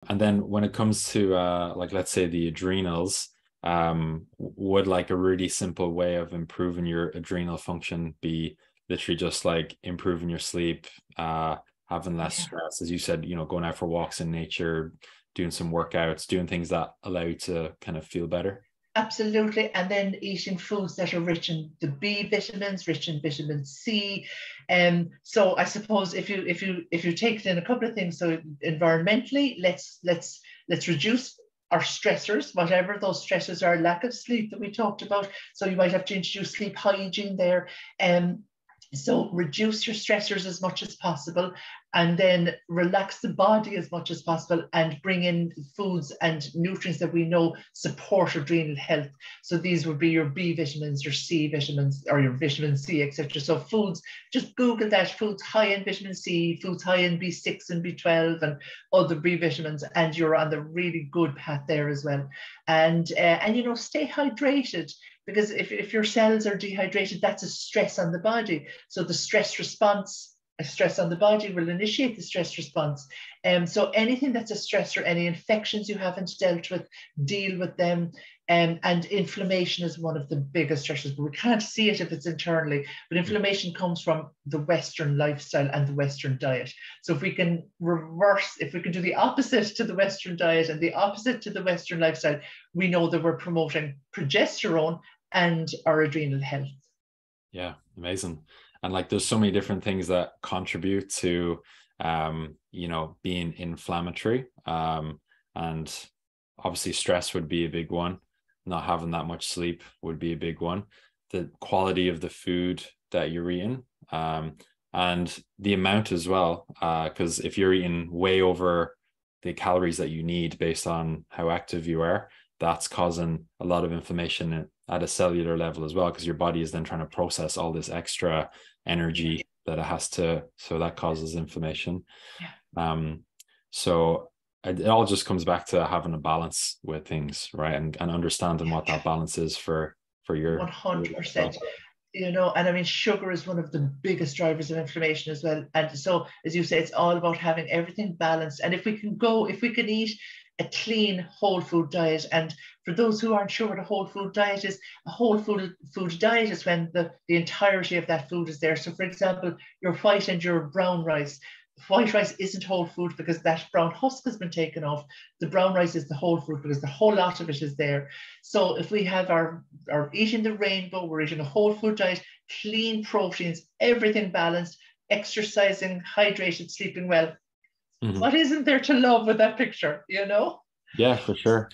And then when it comes to like, let's say the adrenals, would like a really simple way of improving your adrenal function be literally just like improving your sleep, having less Yeah. stress, as you said, going out for walks in nature, doing some workouts, doing things that allow you to kind of feel better? Absolutely. And then eating foods that are rich in the B vitamins, rich in vitamin C. So I suppose if you take in a couple of things, so environmentally, let's reduce our stressors, whatever those stressors are, lack of sleep that we talked about. So you might have to introduce sleep hygiene there. Um, so reduce your stressors as much as possible, and then relax the body as much as possible, and bring in foods and nutrients that we know support adrenal health. So these would be your B vitamins, your C vitamins, or your vitamin C, etc. So foods, just Google that, foods high in vitamin C, foods high in B6 and B12 and other B vitamins, and you're on the really good path there as well. And stay hydrated, because if your cells are dehydrated, that's a stress on the body. So the stress response, a stress on the body will initiate the stress response. So anything that's a stress, or any infections you haven't dealt with, deal with them. And inflammation is one of the biggest stressors, but we can't see it if it's internally. But inflammation comes from the Western lifestyle and the Western diet. So if we can reverse, if we can do the opposite to the Western diet and the opposite to the Western lifestyle, we know that we're promoting progesterone and our adrenal health. Yeah, amazing. And like there's so many different things that contribute to being inflammatory. And obviously stress would be a big one. Not having that much sleep would be a big one. The quality of the food that you're eating, and the amount as well. Because if you're eating way over the calories that you need based on how active you are, that's causing a lot of inflammation at a cellular level as well, because your body is then trying to process all this extra energy that it has to, so that causes inflammation. Yeah. So it all just comes back to having a balance with things, right? And understanding what that balance is for your 100%. And I mean, sugar is one of the biggest drivers of inflammation as well. And so, as you say, it's all about having everything balanced. And if we can eat a clean whole food diet. And for those who aren't sure what a whole food diet is, a whole food diet is when the entirety of that food is there. So, for example, your white and your brown rice. White rice isn't whole food because that brown husk has been taken off. The brown rice is the whole food because the whole lot of it is there. So if we have our eating the rainbow, we're eating a whole food diet, clean proteins, everything balanced, exercising, hydrated, sleeping well. Mhm. What isn't there to love with that picture? Yeah, for sure.